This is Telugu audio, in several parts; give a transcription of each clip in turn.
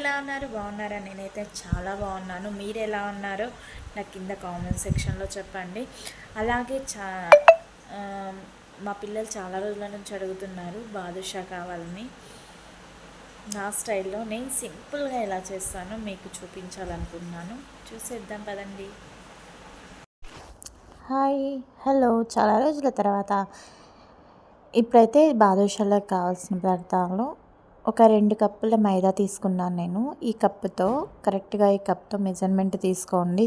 ఎలా ఉన్నారు? బాగున్నారా? నేనైతే చాలా బాగున్నాను. మీరు ఎలా ఉన్నారో నాకు కింద కామెంట్ సెక్షన్లో చెప్పండి. అలాగే ఆ, మా పిల్లలు చాలా రోజుల నుంచి అడుగుతున్నారు బాదుషా కావాలని. నా స్టైల్లో నేను సింపుల్గా ఎలా చేస్తానో మీకు చూపించాలనుకుంటున్నాను. చూసేద్దాం పదండి. Hi, hello. చాలా రోజుల తర్వాత ఇప్పుడైతే బాదుషాలకు కావాల్సిన పదార్థాలు ఒక 2 కప్పుల మైదా తీసుకున్నాను నేను. ఈ కప్పుతో కరెక్ట్గా ఈ కప్తో మెజర్మెంట్ తీసుకోండి,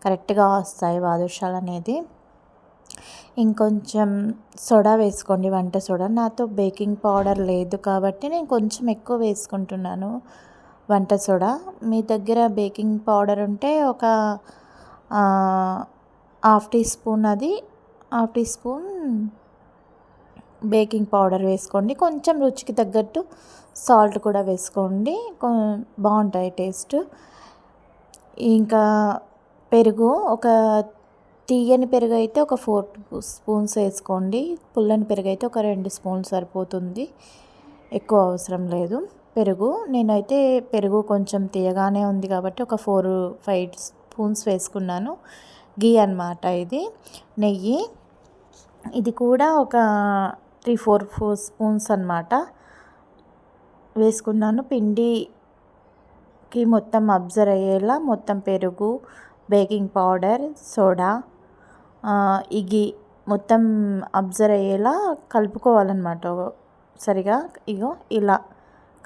కరెక్ట్గా వస్తాయి బాదుషాలు అనేది. ఇంకొంచెం సోడా వేసుకోండి, వంట సోడా. నాతో బేకింగ్ పౌడర్ లేదు కాబట్టి నేను కొంచెం ఎక్కువ వేసుకుంటున్నాను వంట సోడా. మీ దగ్గర బేకింగ్ పౌడర్ ఉంటే ఒక హాఫ్ టీ స్పూన్, అది half teaspoon baking powder వేసుకోండి. కొంచెం రుచికి తగ్గట్టు సాల్ట్ కూడా వేసుకోండి, బాగుంటాయి టేస్ట్. ఇంకా పెరుగు, ఒక తీయని పెరుగు అయితే ఒక 4 స్పూన్స్ వేసుకోండి. పుల్లని పెరుగు అయితే ఒక 2 స్పూన్స్ సరిపోతుంది, ఎక్కువ అవసరం లేదు పెరుగు. నేనైతే పెరుగు కొంచెం తీయగానే ఉంది కాబట్టి ఒక 4-5 స్పూన్స్ వేసుకున్నాను. గీ అన్నమాట ఇది, నెయ్యి. ఇది కూడా ఒక 3-4 స్పూన్స్ అన్నమాట వేసుకున్నాను. పిండికి మొత్తం అబ్జర్వ్ అయ్యేలా మొత్తం పెరుగు, బేకింగ్ పౌడర్, సోడా, ఈ గీ మొత్తం అబ్జర్వ్ అయ్యేలా కలుపుకోవాలన్నమాట సరిగా. ఇగో ఇలా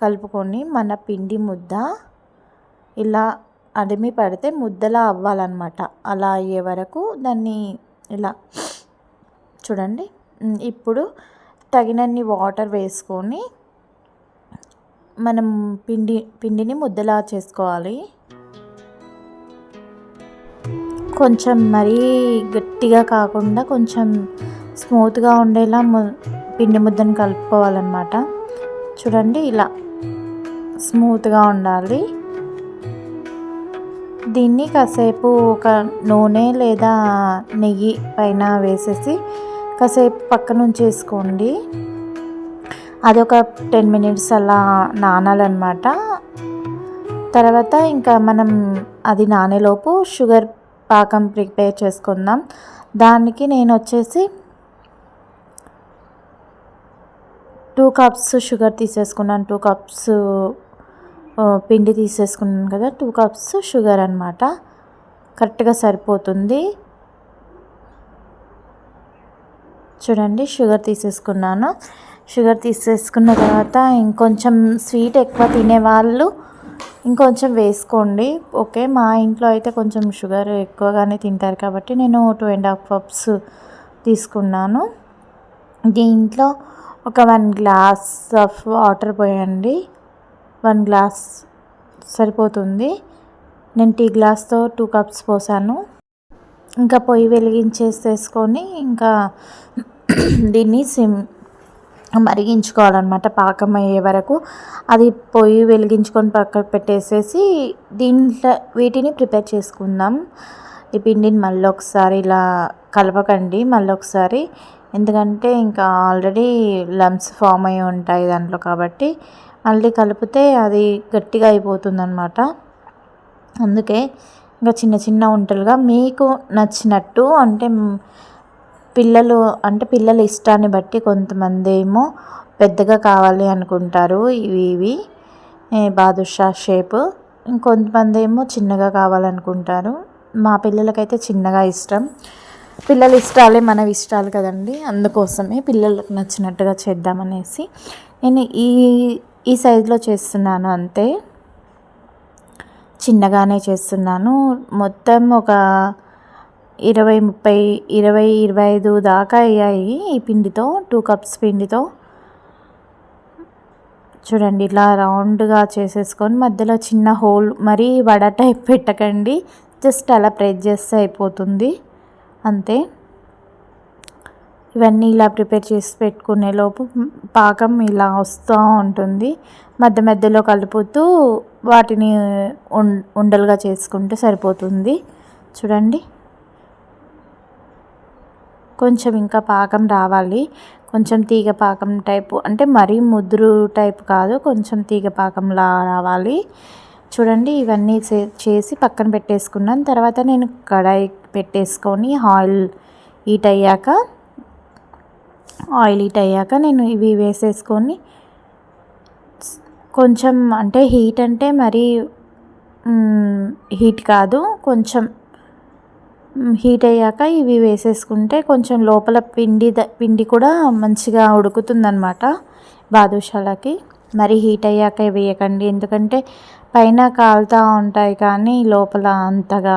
కలుపుకొని మన పిండి ముద్ద ఇలా అడిమి పడితే ముద్దలా అవ్వాలన్నమాట. అలా అయ్యే వరకు దాన్ని ఇలా చూడండి. ఇప్పుడు తగినన్ని వాటర్ వేసుకొని మనం పిండిని ముద్దలా చేసుకోవాలి. కొంచెం మరీ గట్టిగా కాకుండా కొంచెం స్మూత్గా ఉండేలా పిండి ముద్దను కలుపుకోవాలన్నమాట. చూడండి, ఇలా స్మూత్గా ఉండాలి. దీన్ని కాసేపు ఒక నూనె లేదా నెయ్యి పైన వేసేసి కాసేపు పక్కన ఉంచేసుకోండి. అదొక 10 మినిట్స్ అలా నానాలన్నమాట. తర్వాత ఇంకా మనం అది నానేలోపు షుగర్ పాకం ప్రిపేర్ చేసుకుందాం. దానికి నేను వచ్చేసి 2 కప్స్ షుగర్ తీసేసుకున్నాను. 2 కప్స్ పిండి తీసేసుకున్నాను కదా, 2 కప్స్ షుగర్ అన్నమాట. కరెక్ట్గా సరిపోతుంది. చూడండి, షుగర్ తీసేసుకున్నాను. షుగర్ తీసేసుకున్న తర్వాత ఇంకొంచెం స్వీట్ ఎక్కువ తినేవాళ్ళు ఇంకొంచెం వేసుకోండి. ఓకే, మా ఇంట్లో అయితే కొంచెం షుగర్ ఎక్కువగానే తింటారు కాబట్టి నేను 2.5 కప్స్ తీసుకున్నాను. దీంట్లో ఒక 1 గ్లాస్ ఆఫ్ వాటర్ పోయండి. 1 గ్లాస్ సరిపోతుంది. నేను టీ గ్లాస్తో 2 కప్స్ పోసాను. ఇంకా పొయ్యి వెలిగించేసేసుకొని ఇంకా దీన్ని మరిగించుకోవాలన్నమాట పాకం అయ్యే వరకు. అది పొయ్యి వెలిగించుకొని పక్కకు పెట్టేసేసి వీటిని ప్రిపేర్ చేసుకుందాం. ఈ పిండిని మళ్ళీ ఒకసారి ఇలా కలపకండి, మళ్ళీ ఒకసారి, ఎందుకంటే ఇంకా ఆల్రెడీ లమ్స్ ఫామ్ అయి ఉంటాయి దాంట్లో కాబట్టి మళ్ళీ కలిపితే అది గట్టిగా అయిపోతుంది అన్నమాట. అందుకే ఇంకా చిన్న చిన్న ఉంటలుగా మీకు నచ్చినట్టు, అంటే పిల్లల ఇష్టాన్ని బట్టి కొంతమంది ఏమో పెద్దగా కావాలి అనుకుంటారు ఇవి బాదుషా షేప్, ఇంకొంతమంది ఏమో చిన్నగా కావాలనుకుంటారు. మా పిల్లలకైతే చిన్నగా ఇష్టం. పిల్లల ఇష్టాలే మన ఇష్టాలు కదండి, అందుకోసమే పిల్లలకు నచ్చినట్టుగా చేద్దామనేసి నేను ఈ సైజులో చేస్తున్నాను. అంతే, చిన్నగానే చేస్తున్నాను. మొత్తం ఒక 20-25 దాకా అయ్యాయి ఈ పిండితో, 2 కప్స్ పిండితో. చూడండి, ఇలా రౌండ్గా చేసేసుకొని మధ్యలో చిన్న హోల్, మరీ వడ టైప్ పెట్టకండి, జస్ట్ అలా ప్రెస్ చేస్తే అయిపోతుంది అంతే. ఇవన్నీ ఇలా ప్రిపేర్ చేసి పెట్టుకునే లోపు పాకం ఇలా వస్తూ ఉంటుంది. మధ్య మధ్యలో కలుపుతూ వాటిని ఉండలుగా చేసుకుంటే సరిపోతుంది. చూడండి, కొంచెం ఇంకా పాకం రావాలి. కొంచెం తీగ పాకం టైపు, అంటే మరీ ముదురు టైప్ కాదు, కొంచెం తీగ పాకంలా రావాలి. చూడండి ఇవన్నీ చేసి పక్కన పెట్టేసుకున్నాను. తర్వాత నేను కడాయి పెట్టేసుకొని ఆయిల్ హీట్ అయ్యాక నేను ఇవి వేసేసుకొని కొంచెం, అంటే హీట్ అంటే మరీ హీట్ కాదు, కొంచెం హీట్ అయ్యాక ఇవి వేసేసుకుంటే కొంచెం లోపల పిండి కూడా మంచిగా ఉడుకుతుందన్నమాట బాదుషాలకి. మరి హీట్ అయ్యాక వేయకండి, ఎందుకంటే పైన కాలుతూ ఉంటాయి కానీ లోపల అంతగా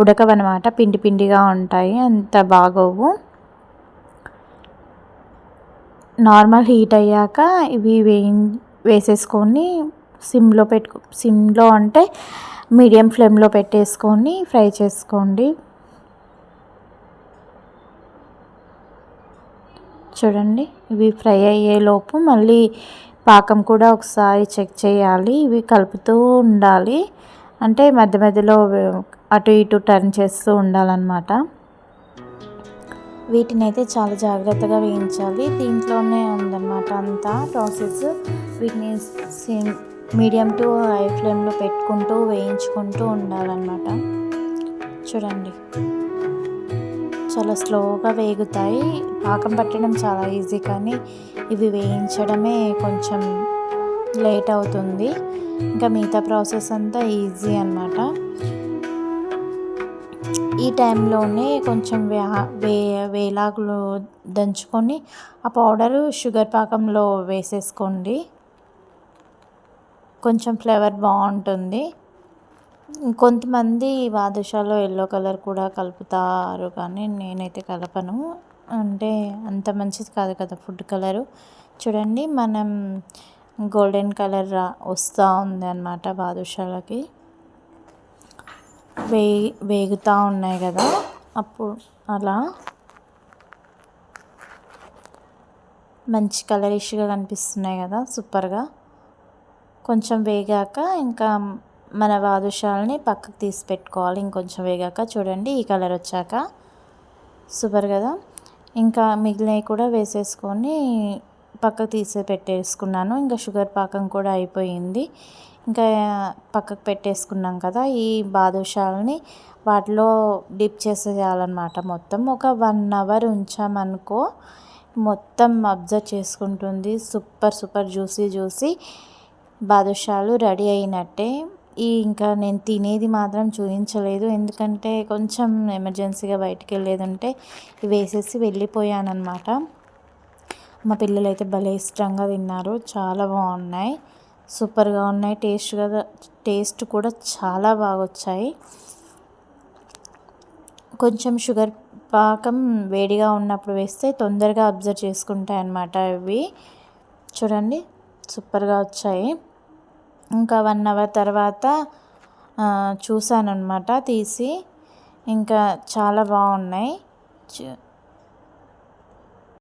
ఉడకవన్నమాట, పిండిగా ఉంటాయి, అంత బాగోవు. నార్మల్ హీట్ అయ్యాక ఇవి వేసేసుకొని సిమ్లో అంటే మీడియం ఫ్లేమ్లో పెట్టేసుకొని ఫ్రై చేసుకోండి. చూడండి ఇవి ఫ్రై అయ్యేలోపు మళ్ళీ పాకం కూడా ఒకసారి చెక్ చేయాలి. ఇవి కలుపుతూ ఉండాలి, అంటే మధ్యలో అటు ఇటు టర్న్ చేస్తూ ఉండాలన్నమాట. వీటిని అయితే చాలా జాగ్రత్తగా వేయించాలి. దీంట్లోనే ఉందన్నమాట అంతా ప్రాసెస్. వీటిని మీడియం టు హై ఫ్లేమ్లో పెట్టుకుంటూ వేయించుకుంటూ ఉండాలన్నమాట. చూడండి చాలా స్లోగా వేగుతాయి. పాకం పట్టడం చాలా ఈజీ, కానీ ఇవి వేయించడమే కొంచెం లేట్ అవుతుంది. ఇంకా మిగతా ప్రాసెస్ అంతా ఈజీ అన్నమాట. ఈ టైంలోనే కొంచెం వేలాకులు దంచుకొని ఆ పౌడరు షుగర్ పాకంలో వేసేసుకోండి, కొంచెం ఫ్లేవర్ బాగుంటుంది. కొంతమంది బాదుషాలో ఎల్లో కలర్ కూడా కలుపుతారు, కానీ నేనైతే కలపను, అంటే అంత మంచిది కాదు కదా ఫుడ్ కలరు. చూడండి మనం గోల్డెన్ కలర్ వస్తూ ఉంది అన్నమాట బాదుషాలకి. వేగుతూ ఉన్నాయి కదా, అప్పుడు అలా మంచి కలరిష్గా కనిపిస్తున్నాయి కదా, సూపర్గా. కొంచెం వేగాక ఇంకా మన బాదుషాలని పక్కకు తీసి పెట్టుకోవాలి. ఇంకొంచెం వేగాక చూడండి ఈ కలర్ వచ్చాక సూపర్ కదా. ఇంకా మిగిలినవి కూడా వేసేసుకొని పక్కకు తీసి పెట్టేసుకున్నాను. ఇంకా షుగర్ పాకం కూడా అయిపోయింది. ఇంకా పక్కకు పెట్టేసుకున్నాం కదా, ఈ బాదుషాలని వాటిలో డిప్ చేసేయాలన్నమాట. మొత్తం ఒక 1 అవర్ ఉంచామనుకో మొత్తం అబ్జర్వ్ చేసుకుంటుంది. సూపర్ జ్యూసీ బాదుషాలు రెడీ అయినట్టే. ఇంకా నేను తినేది మాత్రం చూపించలేదు, ఎందుకంటే కొంచెం ఎమర్జెన్సీగా బయటికి వెళ్ళేది ఉంటే వేసేసి వెళ్ళిపోయానన్నమాట. మా పిల్లలు అయితే భలే ఇష్టంగా తిన్నారు, చాలా బాగున్నాయి, సూపర్గా ఉన్నాయి. టేస్ట్ కూడా చాలా బాగా వచ్చాయి. కొంచెం షుగర్ పాకం వేడిగా ఉన్నప్పుడు వేస్తే తొందరగా అబ్జర్వ్ చేసుకుంటాయి అన్నమాట ఇవి. చూడండి సూపర్గా వచ్చాయి. ఇంకా 1 అవర్ తర్వాత చూసాను అన్నమాట తీసి, ఇంకా చాలా బాగున్నాయి.